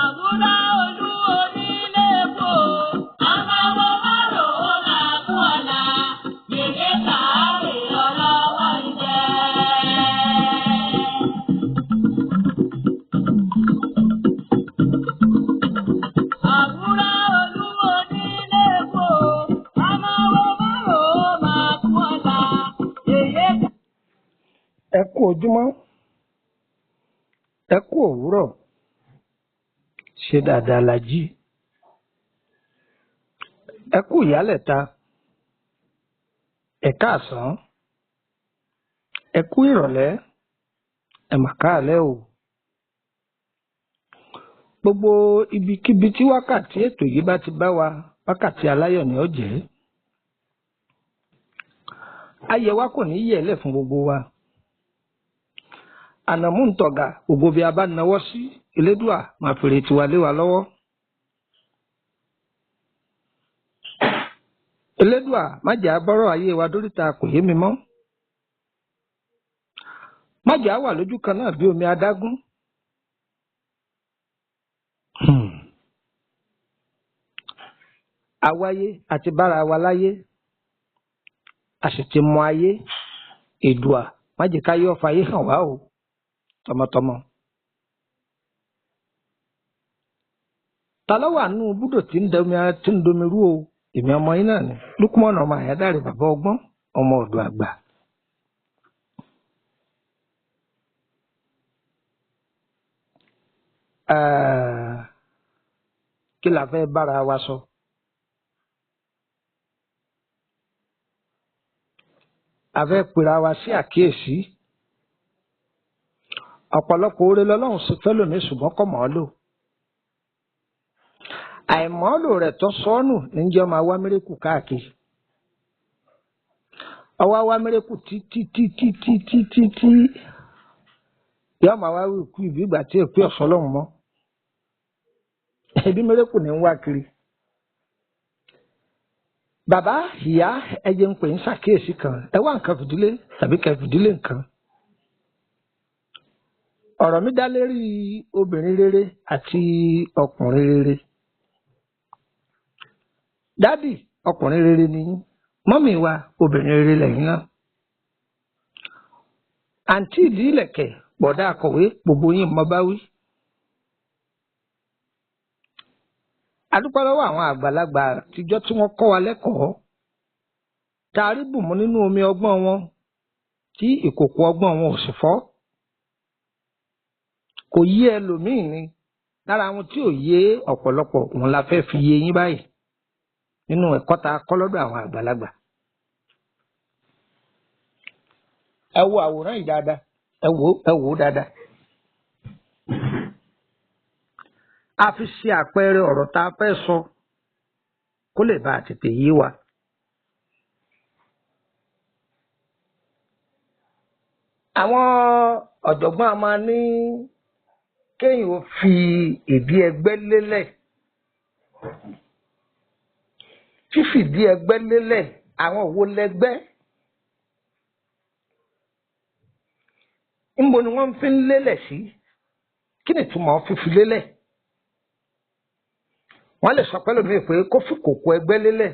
Àwúrà olú onílé epo, àmàwò márò ó máa kú ọ̀la, yèyé sàárè ọlọ́wọ́ ìjẹ́. Àwúrà olú onílé epo, àmàwò márò ó máa kú ọ̀la, yèyé. Ẹ kú ojúmọ́, ẹ kú òwúrọ̀, ṣe dáadáa la jí. Ẹ kú ìyálẹ̀ta, ẹ káàsán, ẹ kú ìrọ̀lẹ́, ẹ mà káalẹ́ o. Gbogbo ibikíbi tí wákàtí ètò yìí bá ti bá wa, wákàtí aláyọ̀ ni ó jẹ́. Ayẹ̀ wa kò ní yẹ̀lẹ̀ fún gbogbo wa. Ànàmú ń tọ̀gà gbogbo bí a bá nawọ́ sí Elédùà máa fèrè tiwa lé wa lọ́wọ́. Elédùà má jẹ́ abọ́rọ̀ ayé wa dóríta kò yé mi mọ́. Má jẹ́ àwà lójú kan náà bí omi adágún. Àwáyé àti bára wa láyé, a sì ti mọ ayé. Èdùà má jẹ́ ká yọ́ fayé hàn wá o, tọmọtọmọ. Ta ló wà nínú búdò tí ń domi rú o? Èmi ọmọ yín náà ni Lúkúmọ̀nù ọmọ Àyádáre bàbá ọgbọ́n ọmọ ọ̀dọ̀ àgbà. Kí la fẹ́ bára wa sọ? A fẹ́ pera wa sí àkíyèsí. Ọ̀pọ̀lọpọ̀ oore lọ́lọ́run sì fẹ́ lòmí ṣùgbọ́n kò mọ̀ ọ́ lò. Àìmọ́lò rẹ̀ tó sọ́nù ní jẹ́ ọmọ àwa mérékù káàkiri. Ọwọ́ àwa mérékù títí yóò máa wá wíwú ìbí ìgbà tí èpè ọ̀sán lọ́hùn mọ́. Ẹbí mérékù ní ń wá kiri. Bàbá ìyá ẹjẹ ń pè ń ṣàkíyèsí kan, ẹ wá nǹkan fìdílé tàbí kẹ fìdílé nǹkan. Ọ̀rọ̀ mi dá lérí obìnrin rere àti ọkùnrin rere. Dádì ọkùnrin rere ni yín, mọ́mì wa obìnrin rere lẹ́yìn náà. Àǹtí ìdí ìlẹ̀kẹ̀ bọ̀dá akọ̀wé gbogbo yín mọ́ bá wí. A dúpẹ́ lọ́wọ́ àwọn àgbàlagbà àtijọ́ tí wọ́n kọ́ wa lẹ́kọ̀ọ́. Tá a rí bùnmú nínú omi ọgbọ́n wọn tí ìkòkò ọgbọ́n wọn ò sì fọ́. Kò yé ẹlòmíì ni lára àwọn tí ò yé ọ̀pọ̀lọpọ̀ òun la fẹ́ fi yé yín báyìí nínú ẹ̀kọ́ tá a kọ́ lọ́dọ̀ àwọn àgbàlagbà. Ẹ wo àwòrán yìí dáadáa, ẹ wò ó dáadáa. A fi ṣe àpẹẹrẹ ọ̀rọ̀ tá a fẹ́ sọ kó lè bá a tètè yé wa. Àwọn ọ̀jọ̀gbọ́n a máa ní kéèyàn ó fi ìdí ẹgbẹ́ lélẹ̀. Fífìdí ẹgbẹ́ lélẹ̀, àwọn wo lẹgbẹ́? Níbo ni wọ́n fi ń lélẹ̀ sí? Kí ni ìtumọ̀ fífi lélẹ̀? Wọ́n lè sọ fẹ́lòmíì pé kó fi kòkò ẹgbẹ́ lélẹ̀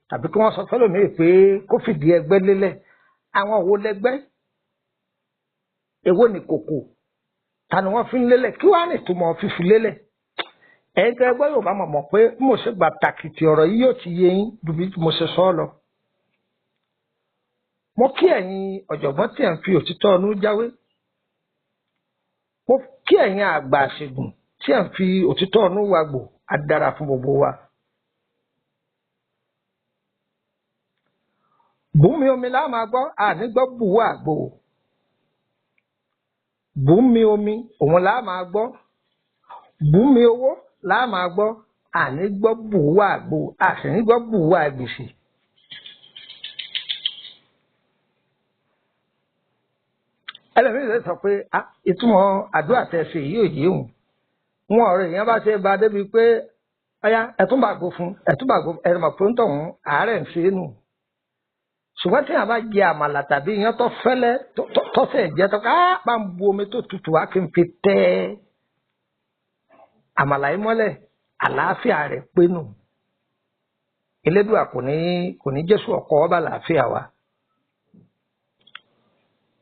tàbí kí wọ́n sọ fẹ́lòmíì pé kó fìdí ẹgbẹ́ lélẹ̀. Àwọn wo lẹgbẹ́? Èwo ni kòkò? Ta ni wọ́n fi ń lélẹ̀? Kí wàá ní ìtumọ̀ fífi lélẹ̀? Ẹ̀yin tẹ́ ẹgbẹ́ Yorùbá mọ̀ pé mo ṣe gbà tàkìtì ọ̀rọ̀ yìí yóò ti yé yín ju bí mo ṣe sọ ọ́ lọ. Mo kí ẹ̀yin ọ̀jọ̀gbọ́n tí ẹ̀ ń fi òtítọ́ ọnú jáwé. Mo kí ẹ̀yin àgbà àṣègùn tí ẹ̀ ń fi òtítọ́ ọnú wagbò. Á dára fún gbogbo wa. Bùnmi omi la máa gbọ́, àní gbọ́ bùwọ́ àgbò. Bùnmi omi òun la máa gbọ́. Bùnmi owó la máa gbọ́, àní gbọ́ bùwọ́ àgbò, àṣì ní gbọ́ bùwọ́ àgbèsè. Ẹlẹ́mìí lè sọ pé ìtumọ̀ àdúrà tẹ̀sí yìí ò yé òun. Wọn ọ̀rọ̀ èèyàn bá ṣe ba débi pé ọyá ẹ̀túnbàgbò fún ẹ̀rọ̀mọ̀ pé ń tọ̀hún àárẹ̀ ń ṣe é nù. Ṣùgbọ́n tí a bá jẹ àmàlà tàbí iyán tó fẹ́lẹ́ tọ́sẹ̀ jẹ́ tó ká bá ń bu omi tó tutù wá kí n fi tẹ́ ẹ́. àmàlà yìí mọ́lẹ̀ àlàáfíà rẹ̀ pé nù Elédùà kò ní Jésù ọkọ ọba àlàáfíà wa.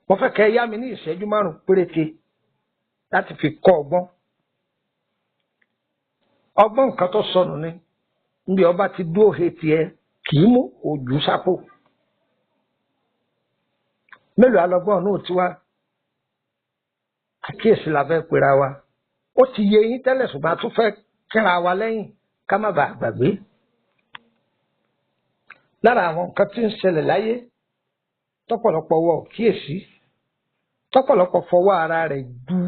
mo fẹ́ kẹ́ yá mi ní ìṣẹ́jú 5 péréte láti fi kọ́ ọgbọ́n nǹkan tó sọnù ni níbi ọba ti dúró he tiẹ̀ kì í mú ojú sápò. mélòó alọ́gbọ́n náà ti wá àkíyèsí la fẹ́ pera wa ó ti yé yín tẹ́lẹ̀ ṣùgbọ́n a tún fẹ́ kíra wa lẹ́yìn ká má bàa gbàgbé. lára àwọn nǹkan tí ń ṣẹlẹ̀ láyé tọ́pọ̀lọpọ̀ wọ kíyèsí tọ́pọ̀lọpọ̀ fọwọ́ ara rẹ̀ du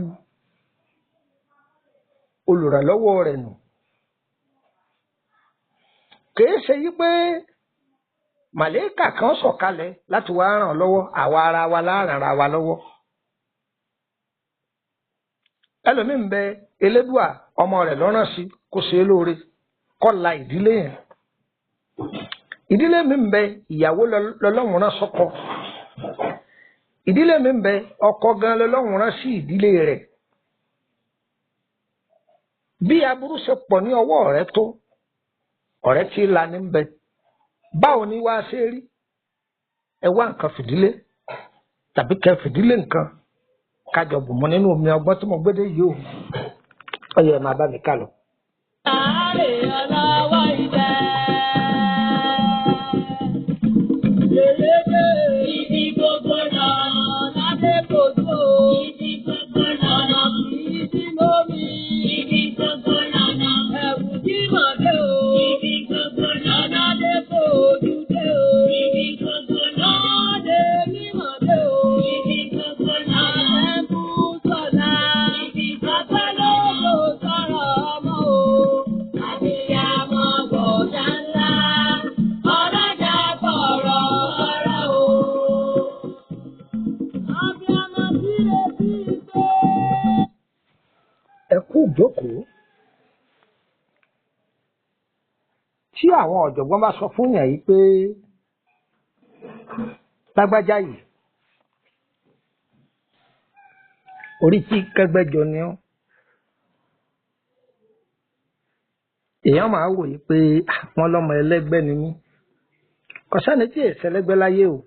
olùrànlọ́wọ́ rẹ̀ nù. kìí ṣe yí pé màlẹ́kà kan sọ̀kalẹ̀ láti wá ràn lọ́wọ́ àwa ara wa láàrán ara wa lọ́wọ́. ẹlòmíì ń bẹ Elédùà ọmọ rẹ̀ lọ́ràn sí kó ṣe é lóore kó la ìdílé yẹn. ìdílé mi ń bẹ ìyàwó lọ́lọ́run rán sọ́kọ. ìdílé mi ń bẹ ọkọ gan lọ́lọ́run rán sí ìdílé rẹ̀. bí aburú ṣe pọ̀ ní ọwọ́ rẹ̀ tó ọ̀rẹ́ tí la ní ń bẹ báwo ni wàá ṣe rí ẹ wá nǹkan fìdílé tàbí kẹ fìdílé nǹkan kájọ bù mọ́ nínú omi ọgbọ́n tí mo gbé dé yìí o ó yẹ máa bá mi ká lọ. Àárẹ̀ ọlọ́wọ́ idẹ. Yèyédè ibi gbogbo lọ lábẹ́ kòtò. Ibi gbogbo lọ́nà kìí sí lómi. Ibi gbogbo lọ́nà ẹ̀wù tí mọ̀ dé o. Ibi gbogbo lọ́nà dé kò ojú dé o. Ibi gbogbo lọ́nà dé mímọ̀ dé o. Ibi gbogbo lọ́nà ẹ̀kú sọ̀la. Ibi gbogbo lọ́wọ́ sọ̀rọ̀ ọmọ o. Àbíyamọ bọ̀dá ńlá. Ọlọ́jà bọ̀rọ̀ ọ̀rọ̀ o. Àbíyamọ síre sí ìgbé. ẹ kú ìjókòó. tí àwọn ọ̀jọ̀gbọ́n bá sọ fún yàn yìí pé lágbájá yìí orí tí kẹgbẹ́jọ ni ọ́ èèyàn máa wò yìí pé wọ́n lọ́mọ ẹlẹ́gbẹ́ ni mí kò sẹ́ni tí èsì ẹlẹ́gbẹ́ láyé o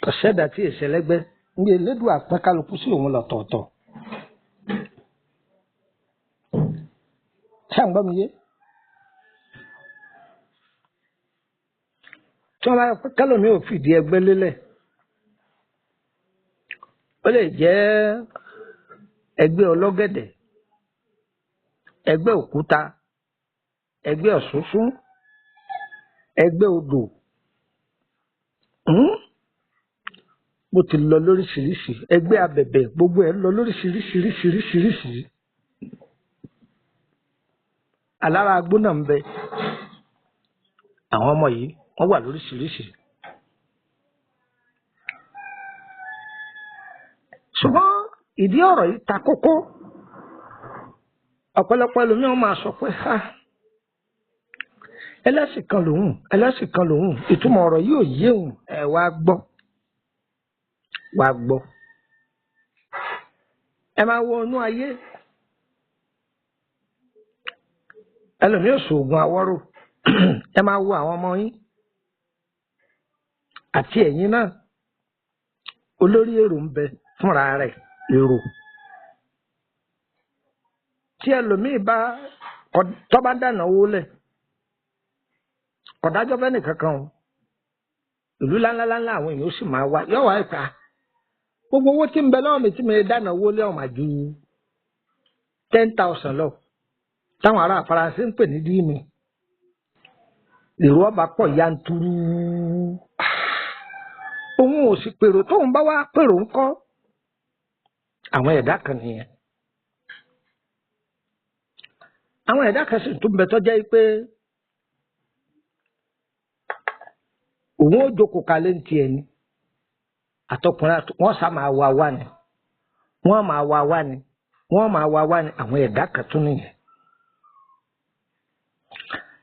kò sẹ́dà tí èsì ẹlẹ́gbẹ́ ní Elédùà pín kálukú sí òun lọ́tọ̀ọ̀tọ̀. ṣé à ń gbọ́ mi yé? tí wọ́n bá yọ pé kálómi ò fìdí ẹgbẹ́ lélẹ̀ ó lè jẹ́ ẹgbẹ́ ọlọ́gẹ̀dẹ̀ ẹgbẹ́ òkúta ẹgbẹ́ ọ̀ṣunṣun ẹgbẹ́ odò bó ti lọ lóríṣiríṣi ẹgbẹ́ abẹ̀bẹ̀ gbogbo ẹ̀ lọ lóríṣiríṣiríṣiríṣiríṣi alára agbóná ń bẹ àwọn ọmọ yìí wọ́n wà lóríṣiríṣi ṣùgbọ́n ìdí ọ̀rọ̀ yìí ta kókó ọ̀pọ̀lọpọ̀ ẹlòmíràn máa sọ pé ẹlẹ́sìn kan lòun ìtumọ̀ ọ̀rọ̀ yìí ò yé òun ẹ̀ wá gbọ́ ẹ máa wo inú ayé ẹlòmíràn ṣoògùn àwọ́rò ẹ máa wo àwọn ọmọ yín àti ẹ̀yin náà olórí èrò ń bẹ fúnra rẹ̀ èrò tí ẹlòmíì bá tó bá dáná owó lẹ̀ ọ̀dájọ́ fẹ́ nìkankan o ìlú ńláńláńlá àwọn èèyàn ó sì máa wá yọ̀wá ẹ̀ka gbogbo owó tí ń bẹ lọ́wọ́ mi tí mi dáná owó lé ọ̀mà ju 10,000 lọ táwọn ará Faransé ń pè ní díìmù èrò ọba pọ̀ yanturu òun ò sì pèrò tóun bá wá pèrò ńkọ́ àwọn ẹ̀dá kan nìyẹn àwọn ẹ̀dá kan sì tún bẹ tó jẹ́ pé òun ó jókòó kalẹ̀ ní tiẹ̀ ni àtọkùnrin wọ́n sá máa wá wá ni wọ́n máa wá wá ni wọ́n máa wá wá ni àwọn ẹ̀dá kan tún nìyẹn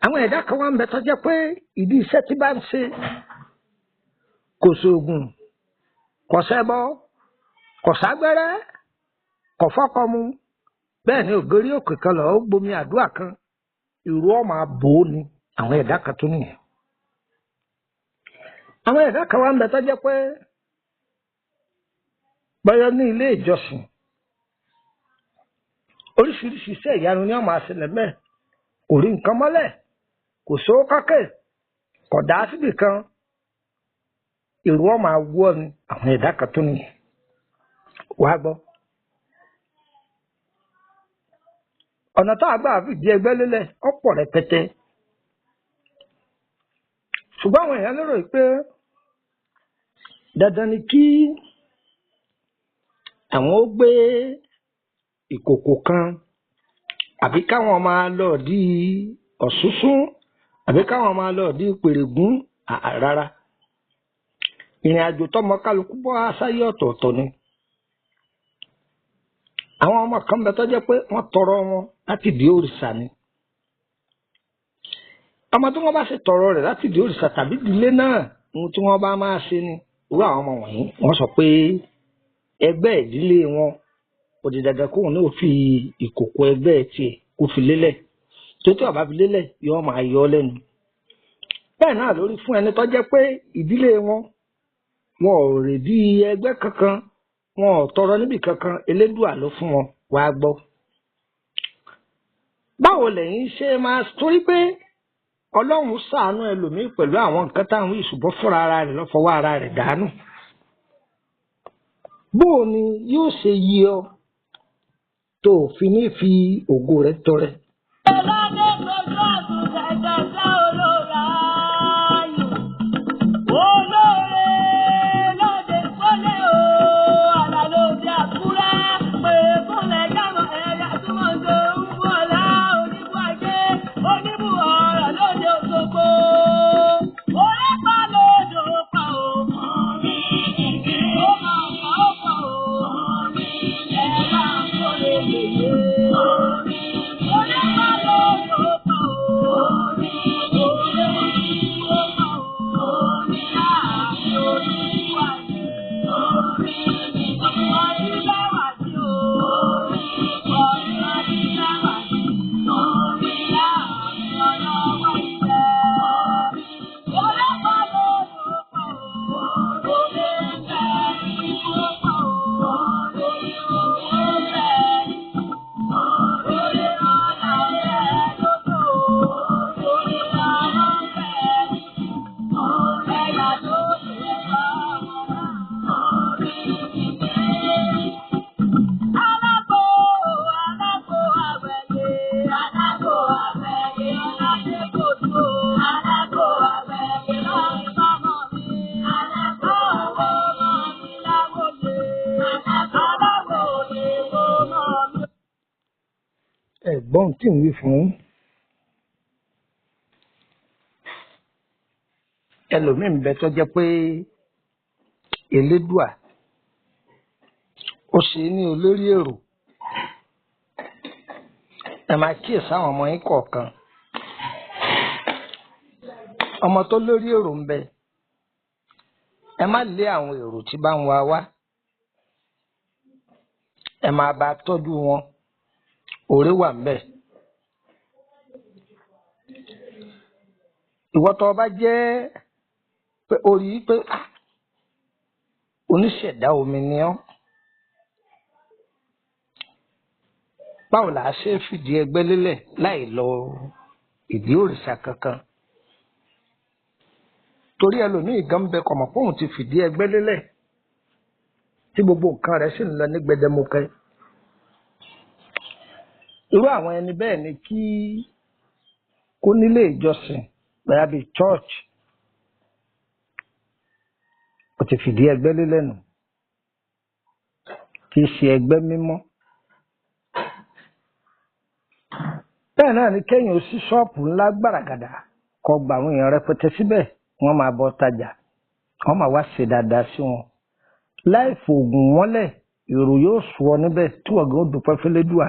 àwọn ẹ̀dá kan wá ń bẹ tó jẹ́ pé ìdí iṣẹ́ tí bá ń ṣe kò sóògùn kò ṣẹbọ kò ságbẹ́rẹ́ kò fọ́kọmu bẹ́ẹ̀ ni ògiri òkè kan lọ ó gbomi àdúrà kan ìró ọmọ àbò ni àwọn ẹ̀dá kan tó nìyẹn. àwọn ẹ̀dá kan wá ń bẹ tó jẹ́ pé bọ́yọ́ ní ilé ìjọsìn oríṣiríṣi iṣẹ́ ìyanu ni wọ́n máa ṣẹlẹ̀ mẹ́ẹ̀ kò rí nǹkan mọ́lẹ̀ kò sówó kákẹ́ kò dá síbì kan ìró ọmọ àwọ̀ ni àwọn ẹ̀dá kan tó nìyẹn. wàá gbọ́ ọ̀nà tá a gbà fìdí ẹgbẹ́ lélẹ̀ ọ̀pọ̀ rẹpẹtẹ ṣùgbọ́n àwọn èèyàn lérò pé dandan ni kí àwọn ó gbé ìkòkò kan àbí káwọn máa lọ di ọ̀ṣunṣun àbí káwọn máa lọ di pèrègún rárá ìrìn àjò tọmọ kálukú bọ́ sáyé ọ̀tọ̀ọ̀tọ̀ ni. àwọn ọmọ kan bẹ tó jẹ́ pé wọ́n tọrọ wọn láti di òrìṣà ni. ọmọ tí wọ́n bá ṣe tọrọ rẹ̀ láti di òrìṣà tàbí ìdílé náà ohun tí wọ́n bá máa ṣe ni irú àwọn ọmọ wọ̀nyí wọ́n sọ pé ẹgbẹ́ ìdílé wọn ó di dandan kóun náà fi ìkòkò ẹgbẹ́ tiẹ̀ kó fi lélẹ̀ tó tí ọba fi lélẹ̀ yóò máa yọ ọ́ lẹ́nu. bẹ́ẹ̀ náà lórí fún ẹni tó jẹ́ pé ìdílé wọn ò rè bí ẹgbẹ́ kankan wọn ò tọrọ níbì kankan elédùà ló fún wọn wàá gbọ́. báwo lẹ́yìn ṣe máa torí pé ọlọ́run ṣàánú ẹlòmíín pẹ̀lú àwọn nǹkan táwọn ìṣùbọ́ fúnra ara rẹ̀ lọ́fọwọ́ ara rẹ̀ dànù. bóò ni yóò ṣe yí ọ tó fi ní fi ògo rẹ̀ tọrẹ. Ọlọ́dẹ gbogbo àtúnṣe ìgbàgbọ́ olóra ayò. Olóore lóde kọ́lé o, àlàlóde àkúrẹ́, pèrè kúnlẹ̀ jámọ̀ ẹ̀yà túmọ̀ ṣe ń bú ọ̀la oníbú ajé, oníbú ọ̀rọ̀ lóde Òṣogbo. Orí pa lóde òpá o. Ó máa pa ó pa o. Ẹ máa ń kó lè yèyé. ẹ̀gbọ́n tí ń wí fún ẹlòmíín bẹ tó jẹ́ pé elédùà ó ṣe ní olórí èrò. ẹ máa kíyèsí àwọn ọmọ yín kọ̀ọ̀kan ọmọ tó lórí èrò ń bẹ ẹ má lé àwọn èrò tí bá ń wá ẹ máa bá tọ́jú wọn òré wà ń bẹ. ìwọ tó bá jẹ́ pé orí pé oníṣẹ̀dá omi ni ọ́ báwo là á ṣe fìdí ẹgbẹ́ lélẹ̀ láì lọ ìdí òrìṣà kankan. torí ẹlòmíì gan bẹ kọ̀mọ̀ pé òun ti fìdí ẹgbẹ́ lélẹ̀ tí gbogbo nǹkan rẹ̀ sì ń lọ ní gbẹdẹmukẹ. irú àwọn ẹni bẹ́ẹ̀ ni kí kó nílé ìjọsìn bẹ́ẹ̀ bíi church ó ti fìdí ẹgbẹ́ lélẹ̀ nù kì í ṣe ẹgbẹ́ mímọ́. bẹ́ẹ̀ náà ni kéèyàn sí ṣọ́ọ̀pù ńlá gbàràgàdà kó gba àwọn èèyàn rẹpẹtẹ síbẹ̀ wọ́n máa bọ́ tajà wọ́n máa wá ṣe dáadáa sí wọn láì fòògùn wọn lẹ̀ èrò yóò sùn ọ níbẹ̀ tí wọ́n gan dúpẹ́ fẹ́lẹ́dùà.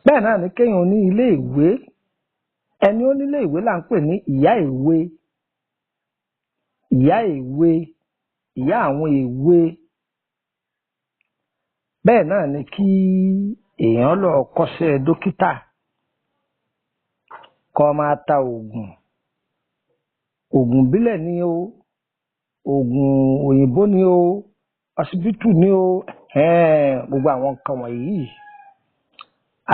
bẹ́ẹ̀ náà ni kéèyàn ní ilé ìwé ẹni ó nílé ìwé là ń pè ní ìyá ìwé ìyá àwọn ìwé bẹ́ẹ̀ náà ni kí èèyàn lọ kọ́ṣẹ́ dókítà kó máa ta oògùn ìbílẹ̀ ni o, oògùn òyìnbó ni o, ọsibítù ni o, gbogbo àwọn nǹkan wọ̀nyí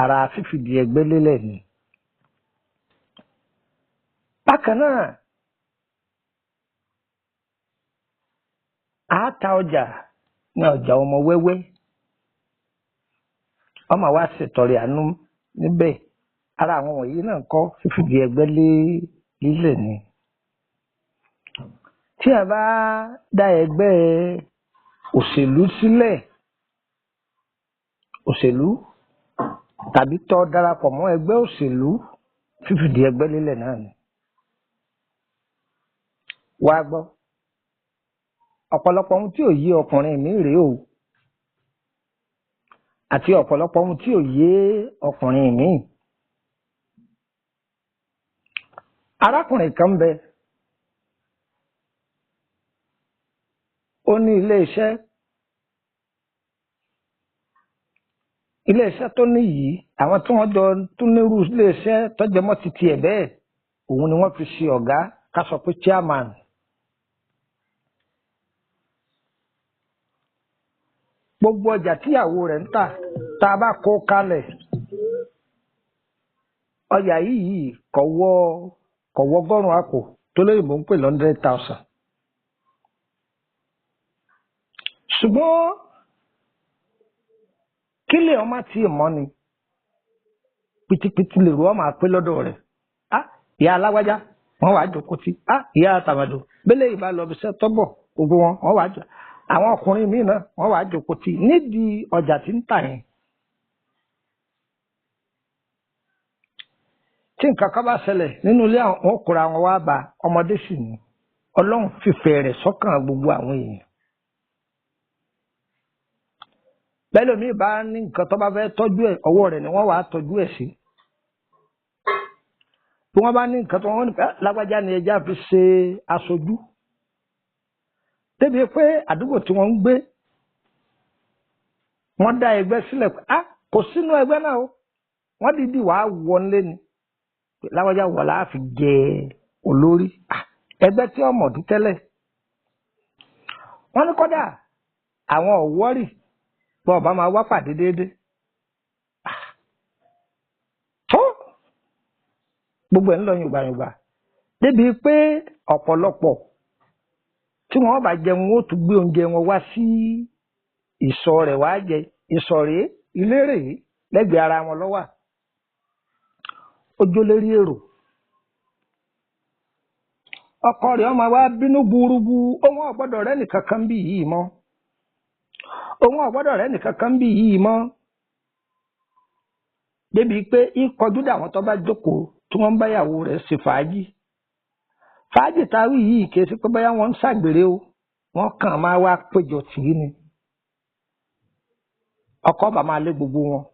ara fífìdí ẹgbẹ́ lélẹ̀ ni. bákan náà a ta ọjà ní ọjà ọmọ wẹ́wẹ́, ọmọ wa ṣètọrẹ àánú níbẹ̀, ara àwọn wọ̀nyí náà kọ́ fífìdí ẹgbẹ́ lílẹ̀ ni. tí a bá dá ẹgbẹ́ òṣèlú sílẹ̀, òṣèlú tàbí tó darapọ̀ mọ́ ẹgbẹ́ òṣèlú, fífìdí ẹgbẹ́ lílẹ̀ náà ni. wá gbọ́, ọ̀pọ̀lọpọ̀ ohun tí ò yé ọkùnrin mi rèé o, àti ọ̀pọ̀lọpọ̀ ohun tí ò yé ọkùnrin mi. arákùnrin kan bẹ, ó ní iléeṣẹ́ tó ní yìí, àwọn tí wọ́n jọ tún nírú iléeṣẹ́ tó jẹ mọ́ titi ẹ̀ bẹ́ẹ̀, òun ni wọ́n fi ṣe ọ̀gá, ká sọ pé chairman. gbogbo ọjà tíyàwó rẹ̀ ń tà, tá a bá kó kalẹ̀, ọjà yìí kò wọ ọgọ́rùn-ún àpò tó lóyìnbó ń pè 100,000. ṣùgbọ́n kílè ọmọ tí ì mọ́ ni pìtìpìtì lè rú ọmọ àpé lọ́dọ̀ rẹ̀. ìyá alágbájá wọ́n wàá jókòó tí, ìyá àtàmàdò bẹ́lẹ̀ ìbá lọ bí iṣẹ́ tọ́bọ̀, gbogbo wọn wàá jọ, àwọn ọkùnrin míì náà wọ́n wàá jókòó tí nídìí ọjà tí ń tà yẹn. tí nǹkan kan bá ṣẹlẹ̀ nínú ilé àwọn òkúra wọn wá bá, ọmọdé sì ni, Ọlọ́run fìfẹ́ rẹ̀ sọ́kàn gbogbo àwọn èèyàn. bẹ́ẹ̀ lómi bá ní nǹkan tó bá fẹ́ tọ́jú ẹ̀, ọwọ́ rẹ̀ ni wọ́n wàá tọ́jú ẹ̀ sí. bí wọ́n bá ní nǹkan tó wọ́n ní pé lágbájá ni ẹja fi ṣe aṣojú, débi pé àdúgbò tí wọ́n ń gbé wọ́n dá ẹgbẹ́ sílẹ̀ pé kò sínú ẹgbẹ́ náà o, wọ́n dìídì wàá wọlé ni lágbájá wọ̀ láà fi jẹ olórí ẹgbẹ́ tí ọmọ ọdún tẹ́lẹ̀. wọ́n ní kọ́dà àwọn ọ̀wọ́rì bọ́ ọba máa wá pàdé déédéé. tó gbogbo ẹ̀ ń lọ yùngbàyùngbà débi pé ọ̀pọ̀lọpọ̀ tí wọ́n bá jẹun ó tún gbé oúnjẹ wọn wá sí ìsọ̀ rẹ̀ wá jẹ, ìsọ̀ rèé ilé rèé lẹ́gbẹ̀ẹ́ ara wọn ló wà. ojó lérí èrò, ọkọ rẹ̀ ọmọ wa bínú gbúrúgbú, òun ọ̀gbọ́dọ̀ rẹ̀ nìkan kan bí yìí mọ́, òun ọ̀gbọ́dọ̀ rẹ̀ nìkan kan bí yìí mọ́, débi pé ìkọjú dàwọn tó bá jókòó tí wọ́n ń báyàwó rẹ̀ ṣe fàájì. fàájì táwí yìí kìí sí pé báyà wọ́n ń ṣàgbèrè o, wọ́n kàn máa wá péjọ tì í ni, ọkọ bá máa lé gbogbo wọn.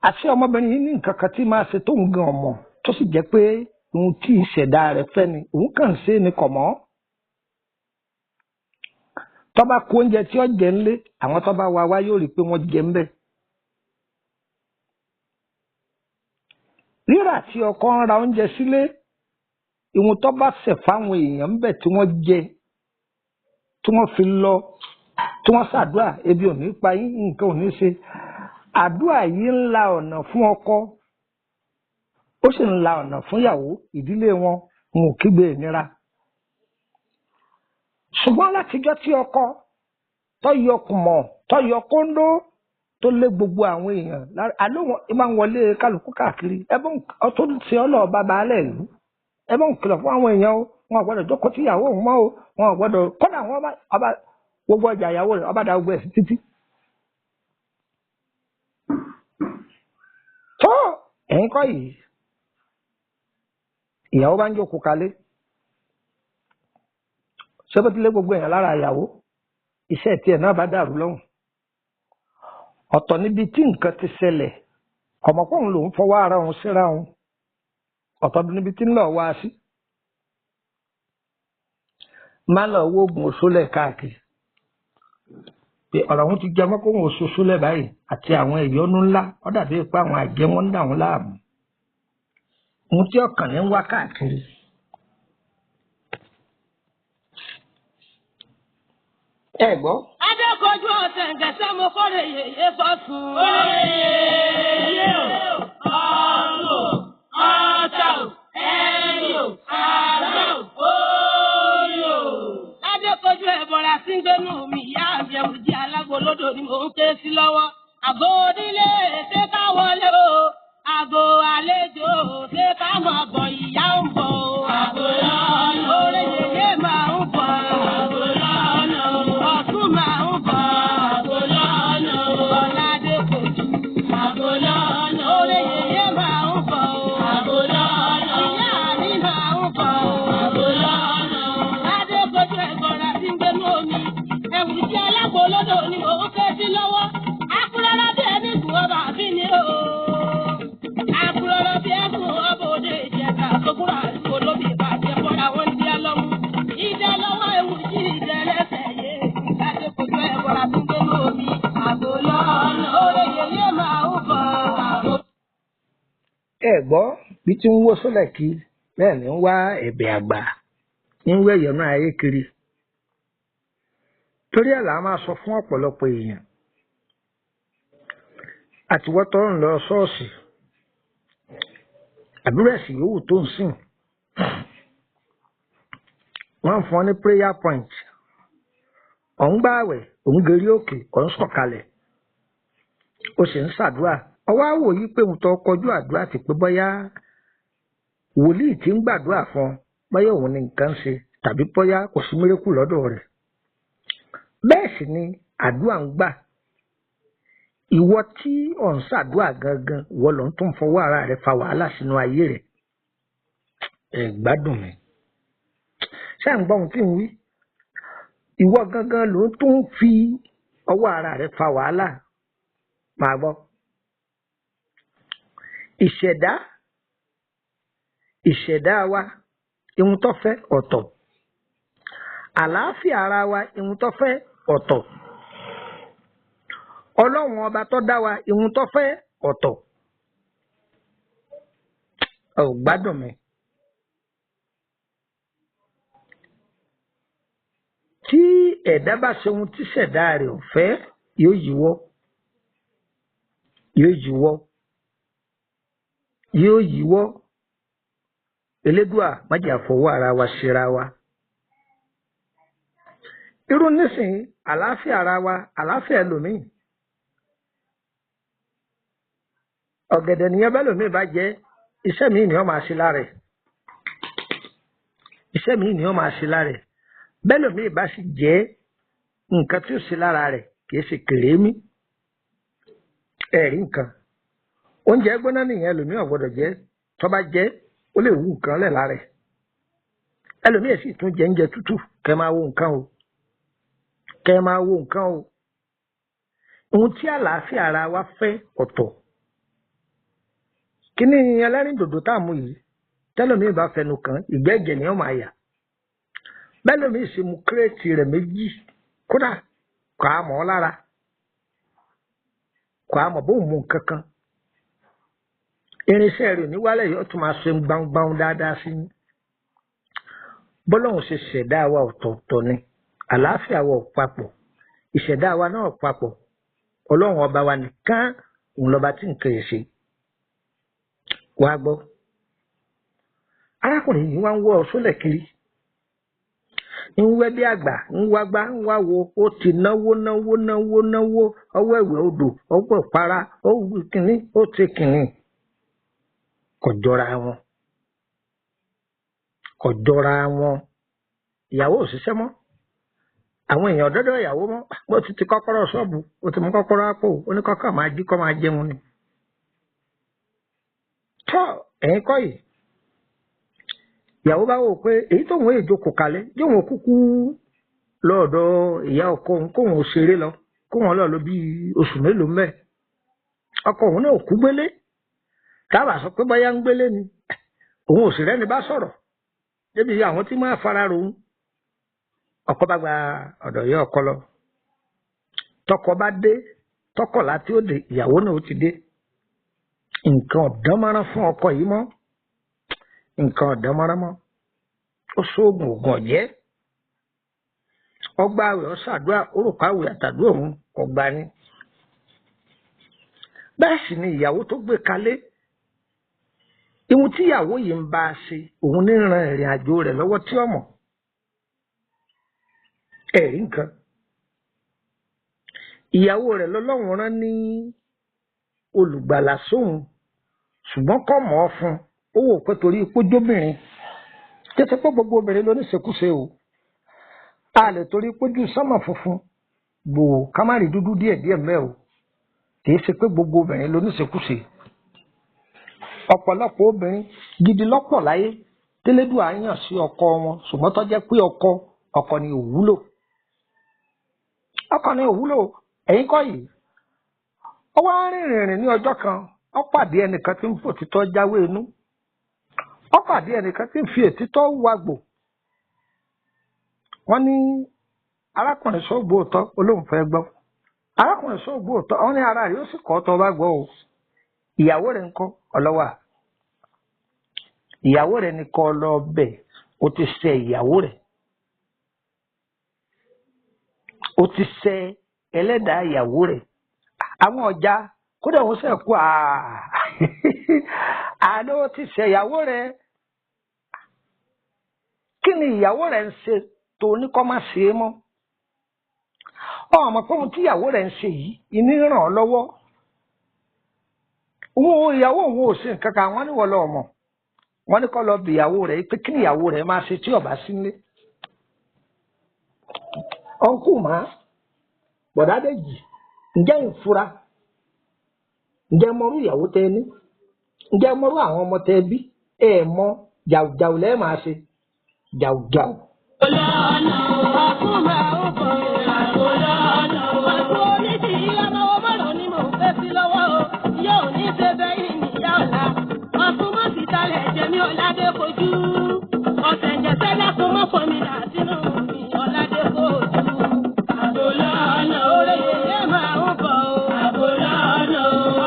àṣé ọmọbìnrin yìí ní nǹkan kan tí máa ṣe tó ń gan ọmọ, tó sì jẹ́ pé ohun tí ìṣẹ̀dá rẹ̀ fẹ́ ni, òun kàn ń ṣe ni kọ̀ mọ́. tó bá kó oúnjẹ tí ó jẹ ńlé, àwọn tó bá wá yóò rí i pé wọ́n jẹ ńbẹ̀. rírà tí ọkọ ń ra oúnjẹ sílé, ìwọ̀n tó bá ṣẹ̀ fáwọn èèyàn ńbẹ̀ tí wọ́n jẹ, tí wọ́n fi lọ, tí wọ́n ṣàdúrà, ebi ò ní pa yín, nǹkan ò ní ṣe. àdúrà yìí ń la ọ̀nà fún ọkọ, ó sì ń la ọ̀nà fún ìyàwó, ìdílé wọn ń kígbe ìnira. ṣùgbọ́n látijọ́ tí ọkọ tó yọ kùmọ̀, tó yọ kóńdó, tó lé gbogbo àwọn èèyàn àlóhùn máa ń wọlé kálukú káàkiri, ẹbọn tó ti ọlọ́ọ̀bá baálẹ̀ ìlú, ẹbọn kìlọ̀ fún àwọn èèyàn o, wọn ò gbọ́dọ̀ jókòó tí ìyàwó òun mọ́ o, wọn ò gbọ́dọ̀ kọ́dà wọn ọba gbogbo ọjà ìyàwó rẹ̀ ọba dá gbogbo ẹ̀ sí títí. tó ẹ̀yin kọ́ yìí, ìyàwó bá ń jókòó kalẹ̀, sẹ́bẹ̀tìlé gbogbo èèyàn lára ìyàwó, iṣẹ́ tiẹ̀ náà bá dàrú lọ́hùn. ọ̀tọ̀ níbi tí nǹkan ti ṣẹlẹ̀, ọmọkùnrin lòún fọwọ́ ara òun síra òun, ọ̀tọ̀ níbi tí ń lọ wá sí. má lọ wo oògùn òṣòlẹ̀ káàkiri, pé ọ̀rọ̀ òun ti jẹ mọ́ kó wọn ò ṣoṣo lẹ̀ báyìí àti àwọn ìyọnu ńlá ó dàbí pé àwọn àjẹ́ wọn ń dà wọ́n láàmú ohun tí ọkàn ní ń wá káàkiri. ẹ gbọ́. Adékojú ọ̀sẹ̀ ǹgẹ̀sẹ̀ mo kọ́lé yèyé fọ́sùn. Oyè ọ̀rọ̀ ọ̀tà ẹ̀yọ̀ àrà oyò. Adékojú ẹ̀bọ̀ra sí ń gbénú mi ìyá àbẹ̀wò jí alágbolódò ni mò ń ké sí lọ́wọ́. Àgọ́ onílé ṣé ká wọlé o. Àgọ́ àlejò ṣé ká máa bọ̀ ìyá ń bọ̀ o. Àgọ́ lọ́nà orí yèyé máa ń bọ̀. Àgọ́ lọ́nà ọ̀tún máa ń bọ̀. Àgọ́ lọ́nà Ọládékojú. Àgọ́ lọ́nà orí yèyé máa ń bọ̀ o. Àgọ́ lọ́nà ìyá mi máa ń bọ̀ o. Àgọ́ lọ́nà Adékojú ẹ̀gbọ́ra tí ń gbénú omi. Ẹ̀wù tí alágbolódò ni mò ń ké sí lọ́wọ́. Akúrọ́lá bí ẹni gùn ọba àbí ni o. Akúrọ́lá bí ẹkùn ọba òde ìjẹta sókúrò àdúgbò lóbi ìbàjẹ́ fọ́ra wọn ń dí lọ́mú. Ìdẹ lọ́wọ́ ewu jí ìdẹ lẹ́sẹ̀ yé. Adékojú ẹ̀gbọ́ra tí ń gbénú omi. Àgọ́ lọ́nà orí yèyé máa ń bọ̀. Àgọ́ ẹ gbọ́ bí tí ń wó sólẹ̀ kí bẹ́ẹ̀ ni ń wá ẹ̀bẹ̀ àgbà ń wé ìyọnu ayé kiri torí ẹ̀ là á máa sọ fún ọ̀pọ̀lọpọ̀ èèyàn àtiwọ́tọ́ ń lọ ṣọ́ọ̀ṣì àdúrà ẹ̀sìn yòówù tó ń sìn wọ́n ń fún ọ ní prayer point ọ̀hún gbààwẹ̀ òun gerí òkè ọ̀hún sọ̀kalẹ̀ ó sì ń ṣàdúrà ọwọ́ àwò yìí pé òun tó kọjú àdúrà ti pé bóyá wòlíì tí ń gbàdúrà fún ọ bóyá òun ní nǹkan ṣe tàbí bóyá kò sí mérékù lọ́dọ̀ rẹ̀ bẹ́ẹ̀ sì ni àdúrà ń gbà ìwọ tí ò ń ṣàdúrà gangan ìwọ ló ń tún fọwọ́ ara rẹ̀ fa wàhálà sínú ayé rẹ̀ ẹ gbádùn mi ṣé à ń gbọ́ ohun tí ń wí ìwọ gangan ló ń tún fi ọwọ́ ara rẹ̀ fa wàhálà máa gbọ́ ìṣẹ̀dá wa ihun tó fẹ́ ọ̀tọ̀ àlàáfíà ara wa ihun tó fẹ́ ọ̀tọ̀ ọlọ́run ọba tó dá wa ihun tó fẹ́ ọ̀tọ̀ ò gbádùn mi tí ẹ̀dá bá ṣe ohun tí ṣẹ̀dá rẹ̀ ò fẹ́ yóò yíwọ́ elédùà má jẹ́ àfọwọ́ ara wa ṣera wa irú nísìnyí àlàáfíà ara wa àlàáfíà ẹlòmíì ọ̀gẹ̀dẹ̀ nìyẹn bẹ́ẹ̀ lòmíì bá jẹ́ iṣẹ́ míì ni wọ́n máa ṣe lára ẹ̀ bẹ́ẹ̀ lòmíì bá sì jẹ́ nǹkan tí ó ṣe lára rẹ̀ kìí ṣe kèrémí ẹ̀rí nǹkan oúnjẹ gbóná nìyẹn ẹlòmíì ò gbọ́dọ̀ jẹ tó bá jẹ ó lè wú nǹkan lẹ̀ lára ẹ̀ ẹlòmíì sì tún jẹ oúnjẹ tútù kẹ́ máa wo nǹkan o ohun tí àlàáfíà ara wa fẹ́ ọ̀tọ̀ kíní ẹlẹ́rìndòdò tá a mú yìí tẹ́lòmíì bá fẹnu kàn ìgbẹ́ ẹ̀jẹ̀ ni ó máa yà bẹ́lòmíì sì mú kírètì rẹ̀ méjì kódà kò á mọ̀ ọ́ lára kò á mọ̀ bóun mú nǹkan kan irinṣẹ́ rẹ̀ níwálẹ̀ yóò tún máa ṣe gbangban dáadáa sí i bọ́lọ́hún ṣe ṣẹ̀dá wa ọ̀tọ̀ọ̀tọ̀ ni àlàáfíà wa ò papọ̀ ìṣẹ̀dá wa náà papọ̀ ọlọ́run ọba wa nìkan òun lọ́ba tí nǹkan yẹn ṣe wá gbọ́ arákùnrin yìí wá ń wọ́ ọ sólẹ̀ kiri ń wẹ́ bí àgbà ń wá gbá ń wá wo ó ti náwó ọwọ́ ẹ̀wẹ̀ odò ọwọ́ ìpara ó wù kínní ó ti kínní kò jọra wọn ìyàwó ò ṣiṣẹ́ mọ́ àwọn èèyàn dọ́dọ̀ ìyàwó mọ́ bó ti kọ́kọ́rọ́ ṣọ́ọ̀bù ó ti mú kọ́kọ́rọ́ àpò oníkọ́kọ́ máa jí kọ́ máa jẹun ni. tọ́ ẹ̀yin kọ́ yìí ìyàwó bá wò pé èyí tóun èjò kò kalẹ̀ yóò wọn kúkú lọ́ọ̀dọ̀ ìyá ọkọ òun kóun ò ṣeré lọ kóun lọ bí oṣù mélòó mẹ́ ọkọ òun náà kú gbélé tábà sọ pé báyà ń gbélé ni òun ò sì rẹ́ni bá sọ̀rọ̀ débi àwọn tí máa fara ro òun ọkọ bá gba ọ̀dọ̀ ìyá ọkọ lọ tọkọ bá dé tọkọlá tí ó dé ìyàwó náà ó ti dé nǹkan ọ̀dánmọ́rán fún ọkọ yìí mọ́ nǹkan ọ̀dánmọ́rán mọ́ ó sóògùn ògùn ọ̀jẹ́ ọgbà àwẹ̀ ọ̀sàdúrà orúkọ àwẹ̀ àtàdúrà òun ọgbà ni bẹ́ẹ̀ sì ni ìyàwó tó gbé kalẹ̀ ìhun tí ìyàwó yìí ń bá a ṣe òun ní ran ìrìn àjò rẹ̀ lọ́wọ́ tí ọmọ ẹ̀rí nǹkan ìyàwó rẹ̀ lọ́lọ́run rán ní olùgbàlà sóhun ṣùgbọ́n kọ́ mọ́ ọ fún ó wò pé torí pójóbìnrin kété pé gbogbo obìnrin ló ní ṣekúṣe o a lè torí pójú sánmà funfun gbòò ká má rí dúdú díẹ̀díẹ̀ mẹ́ o kì í ṣe pé gbogbo obìnrin ló ní ṣekúṣe ọ̀pọ̀lọpọ̀ obìnrin gidi lọ́pọ̀ láyé tẹ́lẹ́dùn àyàn sí ọkọ wọn ṣùgbọ́n tó jẹ́ pé ọkọ ni ò wúlò ọkọ ni ò wúlò ẹ̀yin kọ́ yìí ó wá rìnrìn ní ọjọ́ kan ó pàdé ẹnìkan tí ń fòtítọ́ jáwé inú ó pàdé ẹnìkan tí ń fi ètítọ́ wàgbò wọ́n ní arákùnrin sóògbó òótọ́ olóhùn fẹ́ gbọ́ arákùnrin sóògbó òótọ́ wọ́n ní ara rẹ̀ ó sì kọ́ tó bá gbọ́ o ìyàwó rẹ̀ ń kọ́ ọlọ́wà ìyàwó rẹ̀ ní kọ́ lọ bẹ̀ ó ti ṣe ìyàwó rẹ̀ ó ti ṣe ẹlẹ́dàá ìyàwó rẹ̀ àwọn ọjà kódà wọ́n sẹ́kù àná ó ti ṣe ìyàwó rẹ̀ kí ni ìyàwó rẹ̀ ń ṣe tó ní kọ́ má ṣe é mọ́ ọmọ pé ohun tí ìyàwó rẹ̀ ń ṣe yìí ìní ràn ọ́ lọ́wọ́ òun ìyàwó òun ò ṣe nǹkan kan wọ́n ní wọ́n lọ ọmọ wọ́n ní kọ́ lọ bí ìyàwó rẹ̀ pé kí ni ìyàwó rẹ̀ máa ṣe tí ọba sí nílé ọ̀nkù máa bọ̀dá Déjì ǹjẹ́ ìfura ǹjẹ́ mọ́rú ìyàwó tẹ́ ní ǹjẹ́ mọ́rú àwọn ọmọ tẹ́ bí ẹ̀ mọ́ jàùjàù lẹ́ẹ̀ máa ṣe jàùjàù. Olóòlò ọkùnrin ọkọ̀ olóòlò ọkọ̀ onídìí ìlànà ọmọràn ni mò ń fẹ́ sí lọ́wọ́ o yóò ní ṣe bẹ́yìn níyà ọ̀la ọ̀tún mọ́ sí talẹ̀ jẹ́mi ọ̀làdé kojú ọ̀sẹ̀ jẹ́sẹ́ lẹ́kùn mọ́ fọmìlà sínú mi ọ̀làdé kojú àbólọ́ọ̀nà orí yẹyẹ máa ń bọ̀ o àbólọ́ọ̀nà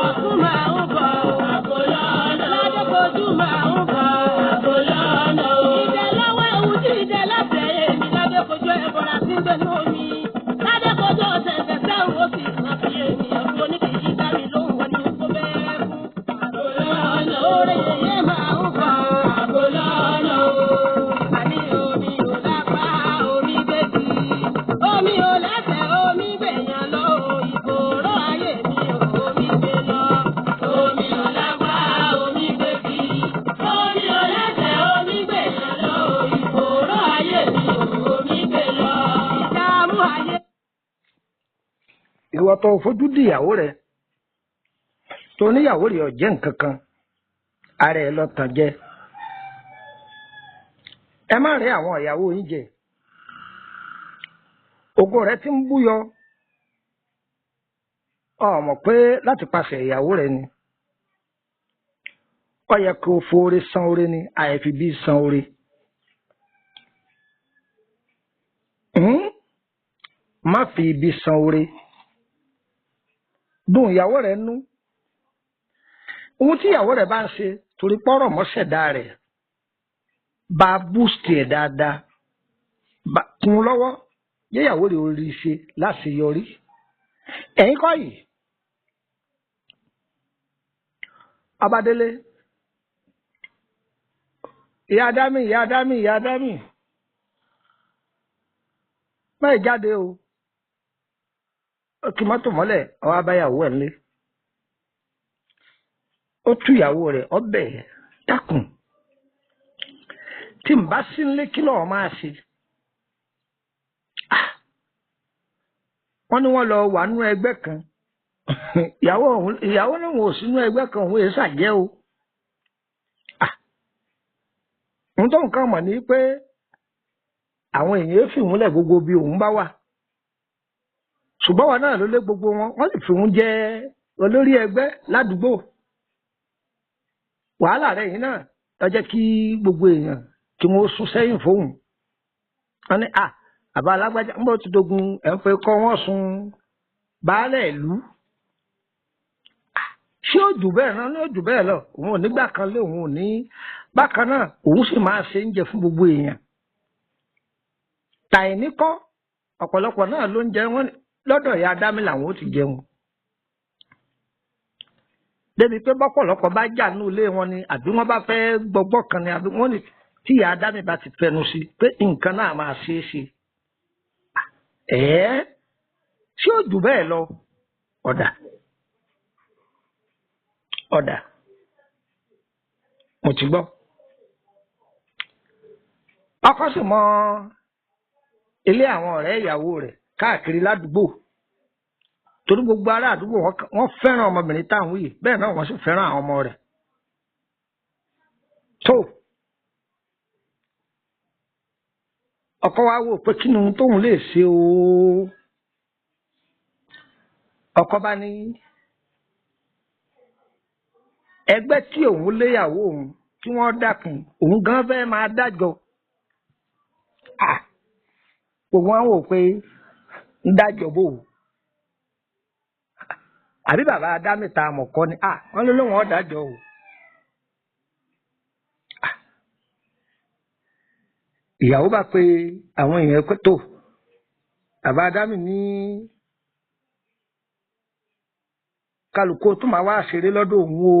ọ̀tún máa ń bọ̀ o àbólọ́ọ̀nà ọ̀làdé kojú máa ń bọ̀ o àbólọ́ọ̀nà ìdẹ́lọ́wọ́ ewu tí ìdẹ́ láti ẹ̀yẹ mi ládé kojú ẹ̀bọ̀ra sí gbẹ̀nu omi ládé kojú ọ̀sẹ̀ jẹ́sẹ́ òun sì máa fi èmi ọ̀tún oníkèéjì dá mi lóhùn wọn ni kò bẹ́ẹ̀ fún àbólọ́ọ̀nà orí yẹyẹ máa ń bọ̀ o àbólọ́ọ̀nà àní omi ò lápá omi gbèsè omi ò lẹ́sẹ̀ omi gbèyàn lọ ìgboro ayé mi ò omi gbé lọ omi ò lápá omi gbèsè omi ò lẹ́sẹ̀ omi gbèyàn lọ ìgboro ayé mi ò omi gbé lọ ìdààmú ayé. ìwọ tó fojú di ìyàwó rẹ̀ tó níyàwó rẹ̀ ọ̀jẹ́ nǹkan kan ara ẹ̀ lọ tàn jẹ ẹ má rí àwọn ìyàwó yín jẹ ògo rẹ̀ ti ń búyọ o mọ̀ pé láti pàṣẹ ìyàwó rẹ̀ ni ó yẹ kó foore san oore ni àìfi bí san oore má fi ibi san oore dùn ìyàwó rẹ̀ nú ohun tí ìyàwó rẹ̀ bá ń ṣe torí pọ́rọ̀ mọ́ṣẹ̀dá rẹ̀ bá búùsì ẹ̀ dáadáa kún lọ́wọ́ yẹ́yàwó rẹ̀ orí ṣe láṣeyọrí ẹ̀yin kọ́ yìí Abádélé ìyá dámì máa jáde o ó kí mọ́tò mọ́lẹ̀ ọwọ́ abáyàwó ẹ̀ ńlé ó tú ìyàwó rẹ̀ ọbẹ̀ dákun tí n bá sí nílé kí lọ́ọ́ máa ṣe wọ́n ní wọ́n lọ wà nú ẹgbẹ́ kan ìyàwó ní wọn ò sínú ẹgbẹ́ kan òun èé ṣàjẹ́ o ohun tó nǹkan mọ̀ ní pé àwọn èèyàn fi òun lẹ̀ gbogbo bí òun bá wà ṣùgbọ́n wọn náà ló lé gbogbo wọ́n lè fi òun jẹ olórí ẹgbẹ́ ládùúgbò wàhálà rẹ̀ yìí náà ló jẹ́ kí gbogbo èèyàn kí wọ́n sún sẹ́yìn fóun wọ́n ní àbá alágbájá ń bọ̀ ti dogun ẹ̀ ń pẹ́ kọ́ wọ́n sun baálẹ̀ ìlú ṣé ó jù bẹ́ẹ̀ náà ní ó jù bẹ́ẹ̀ lọ òun ò nígbà kan lé òun ò ní bákan náà òun sì máa ṣe oúnjẹ fún gbogbo èèyàn tàìní kọ́ ọ̀pọ̀lọpọ̀ náà ló ń jẹ wọ́n lọ́dọ̀ ìyá Dámì làwọn ó ti jẹun débi pé bọ́pọ̀lọpọ̀ bá jà ní ilé wọn ni àbí wọ́n bá fẹ́ gbọ́gbọ́ kan ni àbí wọ́n ní tí ìyá Dámì bá ti fẹnu sí pé nǹkan náà máa ṣe é ṣe ṣé ó jù bẹ́ẹ̀ lọ ọ̀dà mo ti gbọ́ ọkọ sì mọ ilé àwọn ọ̀rẹ́ ìyàwó rẹ̀ káàkiri ládùúgbò torí gbogbo ará àdúgbò wọ́n fẹ́ràn ọmọbìnrin táwọn yìí bẹ́ẹ̀ náà wọ́n sì fẹ́ràn àwọn ọmọ rẹ̀ tó ọkọ wa wò pé kí ni ohun tóun lè ṣe o ọkọ bá ní ẹgbẹ́ tí òun léyàwó òun tí wọ́n dákun òun gan fẹ́ máa dájọ́ gbogbo wọn wò pé ń dájọ́ bò ó àbí bàbá Dámì ta àmọ̀kọ́ ni wọ́n ló lóun ọ̀dájọ́ o ìyàwó bá pe àwọn èèyàn pé tó bàbá Dámì ní kálukú tó máa wá ṣeré lọ́dọ̀ òun o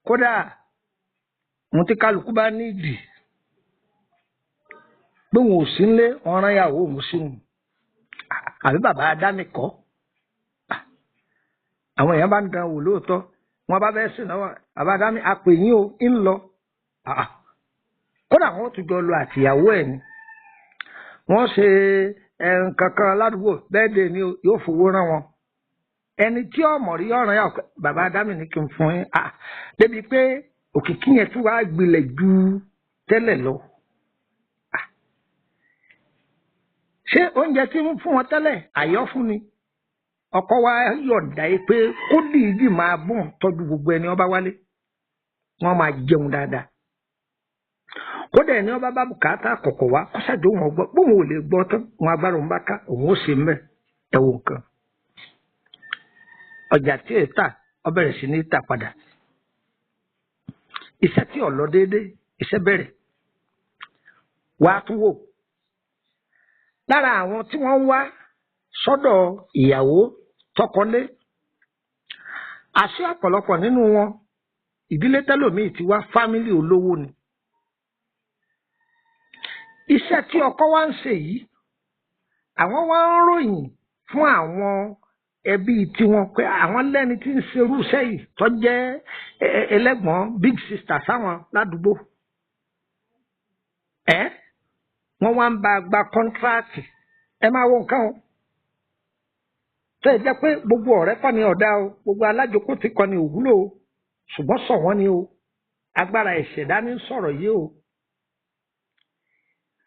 kódà ohun tí kálukú bá nídìí pé òun ò sí nílé ọ̀ràn ìyàwó òun sí òun àbí bàbá Dámì kọ́ àwọn èèyàn bá ń dán wò lóòótọ́ wọn bá bẹ́ẹ̀ sí náà bàbá Dámì àpè yín o ń lọ kódà wọn tún jọ lọ àtìyàwó ẹ̀ ni wọ́n ṣe kankan ládùúgbò bẹ́ẹ̀ dé ni yóò fowó rán wọn ẹni tí ọmọ rí ọ̀ràn yà bàbá Dámì ní kí n fún yín débi pé òkìkí yẹn tún wá gbilẹ̀ ju tẹ́lẹ̀ lọ ṣé oúnjẹ tí ń fún wọn tẹ́lẹ̀ àyọ́ fún ni ọkọ wa yọ̀ǹda yìí pé kó dìídì máa bùn tọ́jú gbogbo ẹni ọba wálé wọ́n máa jẹun dáadáa kódà ẹni ọba bá bùkátà kọ̀kọ̀ wá kọ́sàdé wọn gbọ́ bóun ò lè gbọ́ tán wọn agbára òun bá ká òun ó ṣe mẹ́ ẹ̀wọ̀n nǹkan ọjà tí ẹ tà ọ bẹ̀rẹ̀ sí ní tà padà iṣẹ́ tí ò lọ déédéé iṣẹ́ bẹ̀rẹ̀ wàá tún wò lára àwọn tí wọ́n ń wá sọ́dọ̀ ìyàwó tọkọlé àṣé ọ̀pọ̀lọpọ̀ nínú wọn ìdílé tẹ́lòmíì ti wá fámílì olówó ni iṣẹ́ tí ọkọ wa ń ṣe yìí àwọn wá ń ròyìn fún àwọn ẹbí tiwọn pé àwọn lẹ́ni tí ń ṣerú iṣẹ́ yìí tó jẹ́ ẹlẹ́gbọ̀n big sister sáwọn ládùúgbò wọ́n wá ń bá gba kọ́ńtíráàtì ẹ máa wo nǹkan o tẹ́ ẹ jẹ́ pé gbogbo ọ̀rẹ́ kọ́ ni ọ̀dá o gbogbo alájòkó ti kọ́ ni òwúlò o ṣùgbọ́n sọ wọ́n ni o agbára ìṣẹ̀dá ní sọ̀rọ̀ yìí o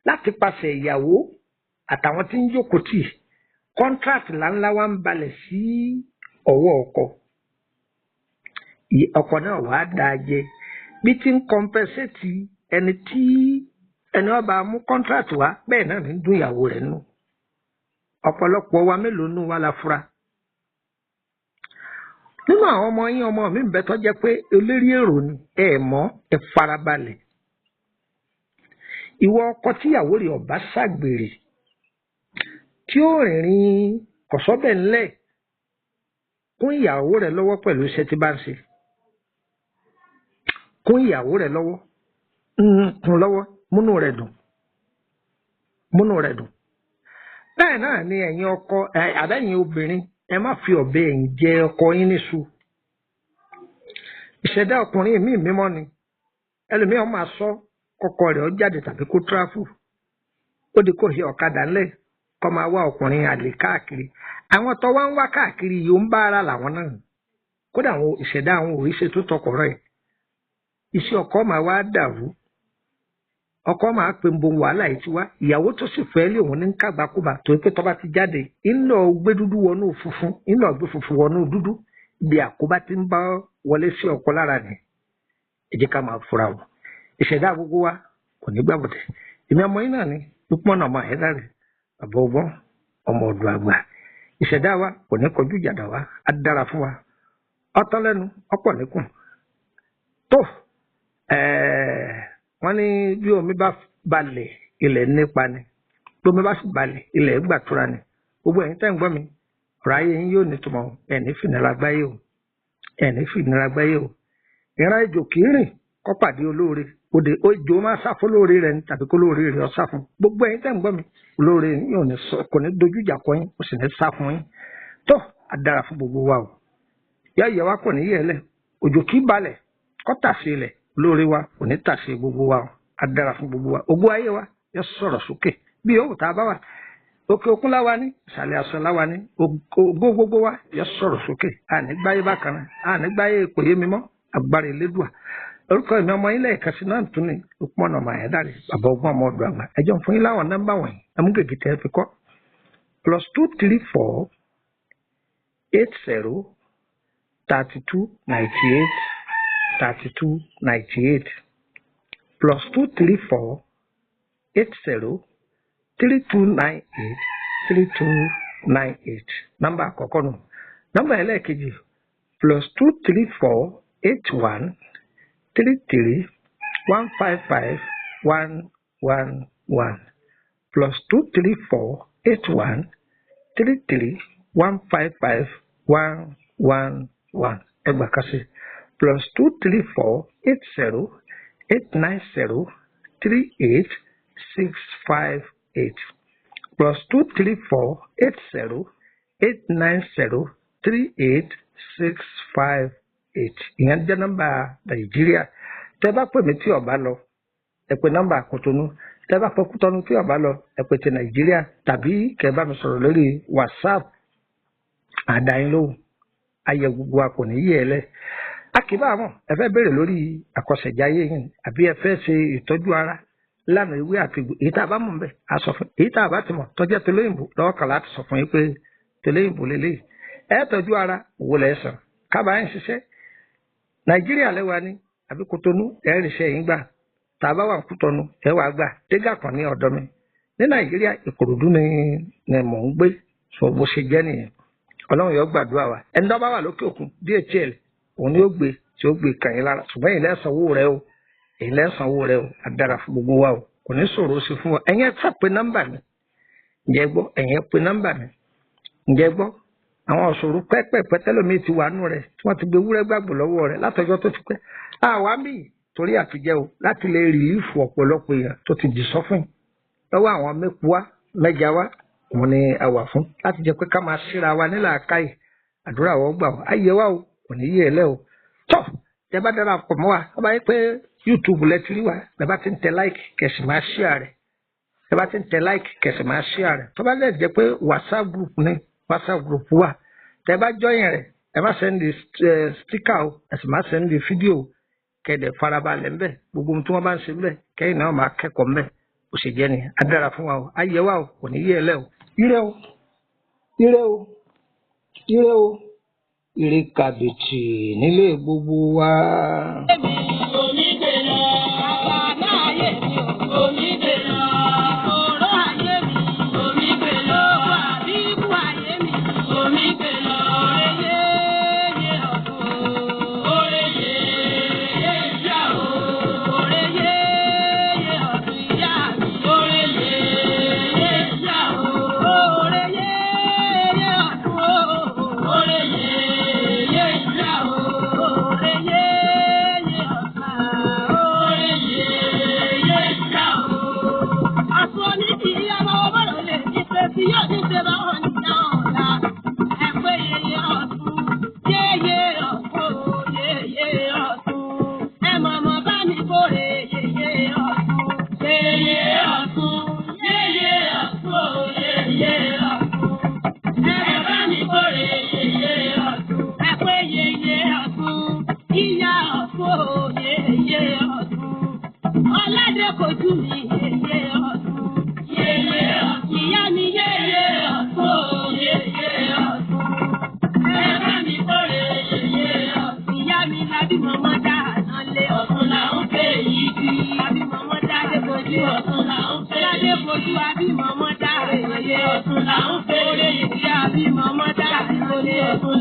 láti pàṣẹ ìyàwó àtàwọn tí ń jókòó tì kọ́ńtíráàtì ńláńlá wa ń balẹ̀ sí ọwọ́ ọkọ náà wàá dáa jẹ bí tí ń kọ́ńpẹ́sẹ̀tì ẹni ọba mú kọ́ńtíráàtì wá bẹ́ẹ̀ náà ní dún ìyàwó rẹ̀ nù ọ̀pọ̀lọpọ̀ wa mélòó nù wá la fura nínú àwọn ọmọ yín ọmọ mi ń bẹ tó jẹ́ pé eléré èrò ni ẹ mọ̀ ẹ farabalẹ̀ ìwọ ọkọ tíyàwó rẹ̀ ọba ṣàgbèrè tí ó rìnrìn kọ̀sọ́bẹ̀ ńlẹ̀ kún ìyàwó rẹ̀ lọ́wọ́ pẹ̀lú iṣẹ́ tí bá ń ṣe kún ìyàwó rẹ̀ lọ́wọ́ kún lọ́wọ́ múnú rẹ̀ dùn bẹ́ẹ̀ náà ni ẹ̀yin ọkọ àbẹ́yìn obìnrin ẹ má fi ọ̀bẹ ẹ̀yìn jẹ ọkọ yín níṣu ìṣẹ̀dá ọkùnrin míì mímọ́ ni ẹlòmíràn máa sọ kọ́kọ́ rẹ̀ ó jáde tàbí kó tráfù ó di kó ṣe ọ̀kadà ńlẹ̀ kọ́ máa wá ọkùnrin àlè káàkiri àwọn tó wá ń wá káàkiri yìí ó ń bá ara làwọn náà kódà àwọn ìṣẹ̀dá àwọn òrìṣẹ́ tó tọkọ̀rọ̀ ẹ̀ iṣẹ́ ọkọ máa wá dàrú ọkọ máa pe ń bo wàhálà yìí ti wá ìyàwó tó sì fẹ́ lé òun ní kàgbákùbà tó pé tọ́ba ti jáde ńlọ gbé dúdú wọnú funfun ńlọ gbé funfun wọnú dúdú ibi àkóbá ti ń bá wọlé sí ọkọ lára ni ẹ jẹ́ ká máa fura o ìṣẹ̀dá gbogbo wa kò ní gbàgbọ́dẹ̀ èmi ọmọ yín náà ni pípọ́n náà máa ẹ̀dá rẹ̀ bàbá ọgbọ́n ọmọ ọ̀dọ̀ àgbà ìṣẹ̀dá wa kò ní kọjú ìjàdá wa á dára fún wa ọtọ́ lẹ́nu ọ̀pọ̀ níkùn tó wọ́n ní bí omi bá balẹ̀ ilẹ̀ nípa ni bí omi bá sì balẹ̀ ilẹ̀ gbàtura ni gbogbo ẹ̀yin tẹ́ ń gbọ́ mi ọ̀rọ̀ ayé yín yóò nítumọ̀ ẹ̀ní fìnira gbáyé o ẹ̀ní fìnira gbáyé o ìran ejò kì í rìn kọ́ pàdé olóore òde ejò máa sá fún olóore rẹ̀ ní tàbí kó olóore rẹ̀ sá fún gbogbo ẹ̀yin tẹ́ ń gbọ́ mi olóore yóò ní kò ní dojú ìjà kọ yín ó sì ní sá fún yín tó a dára fún gbogbo wa o yá ìyá wa kò ní yẹ lẹ̀ òjò kì í balẹ̀ kọ́ tàṣe ilẹ̀ olóore wa kò ní tàṣe gbogbo wa o a dára fún gbogbo wa ògbó ayé wa yẹ sọ̀rọ̀ sókè bí yòówù tá a bá wà òkè òkun láwa ní ìsàlẹ̀ aṣọ láwa ní ògbó gbogbo wa yẹ sọ̀rọ̀ sókè ànígbáyé bákan náà ànígbáyé ìpòyé mímọ́ agbára ìlédùà orúkọ ìmọ̀ ọmọ ilé ìkànsí náà tún ní Lukman ọmọ Ayédáre bàbá ọgbọ́n ọmọ ọdún àgbà ẹjọ́ fún yín láwọn nọ́mbà wọ̀nyí amúgègé tẹ́ fi kọ́ +234 80 32 98 32 98 +234 80 3298 3298 nọ́mbà àkọ́kọ́ nù nọ́mbà ẹlẹ́ẹ̀kejì +234 81 33 155 111 +234 81 33 155 111 ẹgbàá kan sí +234 80 890 38 658 +234 80 890 38 658 ìyẹn jẹ́ nọ́mbà Nàìjíríà tẹ́ bá pè mí tí ó bá lọ ẹ pè nọ́mbà Kòtónú tẹ́ bá pè Kútọ́nù tí ó bá lọ ẹ pè ti Nàìjíríà tàbí kẹ́ bá mi sọ̀rọ̀ lórí WhatsApp àdáyín lóhùn ayẹ gbogbo a kò ní yé ẹ lẹ akíbá mọ ẹ fẹ́ béèrè lórí àkọsẹ̀jáyé yìí àbí ẹ fẹ́ ṣe ìtọ́jú ara lánàá ìwé àti èyí tá a bá mọ̀ ń bẹ̀ a sọ fún èyí tá a bá ti mọ̀ tọ́jú tẹlẹ́yìnbó lọ́wọ́ kan láti sọ fún yín pé tẹlẹ́yìnbó lélẹ́yìí ẹ tọ́jú ara owó lẹ́ sàn kábàá ń ṣiṣẹ́ Nàìjíríà lẹ́wà ní àbí Kòtónú ẹ rìṣẹ́ yín gbà tá a bá wà Kútọ́nù ẹ wà gbà dégà kan ní ọ̀dọ́ mi ní Nàìjíríà Ìkòròdú ni mò ń gbé sọ bó ṣe jẹ́ nìyẹn Ọlọ́run yóò gbàdúrà wa ẹni tó bá wà lókè òkun DHL òun ni ó gbé tí ó gbé kàn yín lára ṣùgbọ́n èyí lẹ́sànwó rẹ o èyí lẹ́sànwó rẹ o adára fún gbogbo wa o kò ní sọ̀rọ̀ sí fún wa ẹ̀yin ẹ̀fà pé nọ́mbà mi ǹjẹ́ gbọ́ ẹ̀yin pé nọ́mbà mi ǹjẹ́ gbọ́ àwọn ọ̀ṣọ́rọ̀ pẹ́pẹ́pẹ́ tẹ́lómi ti wà nù rẹ̀ tí wọ́n ti gbé wúrẹ́ gbàgbọ́ lọ́wọ́ rẹ̀ látọjọ́ tó ti pẹ́ àwa mí torí àtijẹ́ o láti lè rìlífù ọ̀pọ̀lọpọ̀ èèyàn tó ti dì sọ́fún lọ́wọ́ àwọn mẹ́kúwá mẹ́jà wá òun ni a wà fún láti jẹ́ pé ká máa ṣíra wa nílà káyì àdúrà wọ́n gbà wá ayé wa o kò ní yé ẹ lẹ́ o tọ́ tẹ bá dára pọ̀ mọ́ wa wọ́n bá yẹ pé YouTube lẹ ti rí wa tẹ bá ti ń tẹ like kẹ̀sì máa share rẹ̀ tẹ bá ti ń tẹ like kẹ̀sì máa share rẹ̀ tó bá lè jẹ́ pé WhatsApp group ni WhatsApp group wà tẹ bá join rẹ̀ ẹ má sẹ́ndì sticker o ẹ sì má sẹ́ndì fídíò kẹ̀dẹ̀ farabalẹ̀ ńbẹ̀ gbogbo ohun tí wọ́n bá ń ṣe ńbẹ̀ kẹ́yìn náà máa kẹ́kọ̀ọ́ ńbẹ̀ ó ṣe jẹ́ nìyẹn adára fún wa o ayé wa o kò ní yé ẹ lẹ́ o ire o ire o ire o ire kàbìtì nílé gbogbo wa.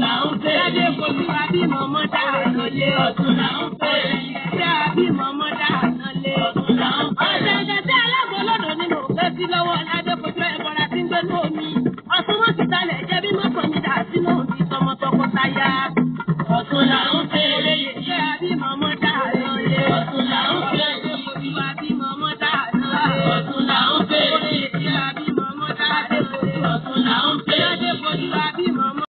là ń fẹ́. Jáde fojú wa bí mọ̀mọ́ dáa lóye. Ọ̀tún là ń fẹ́.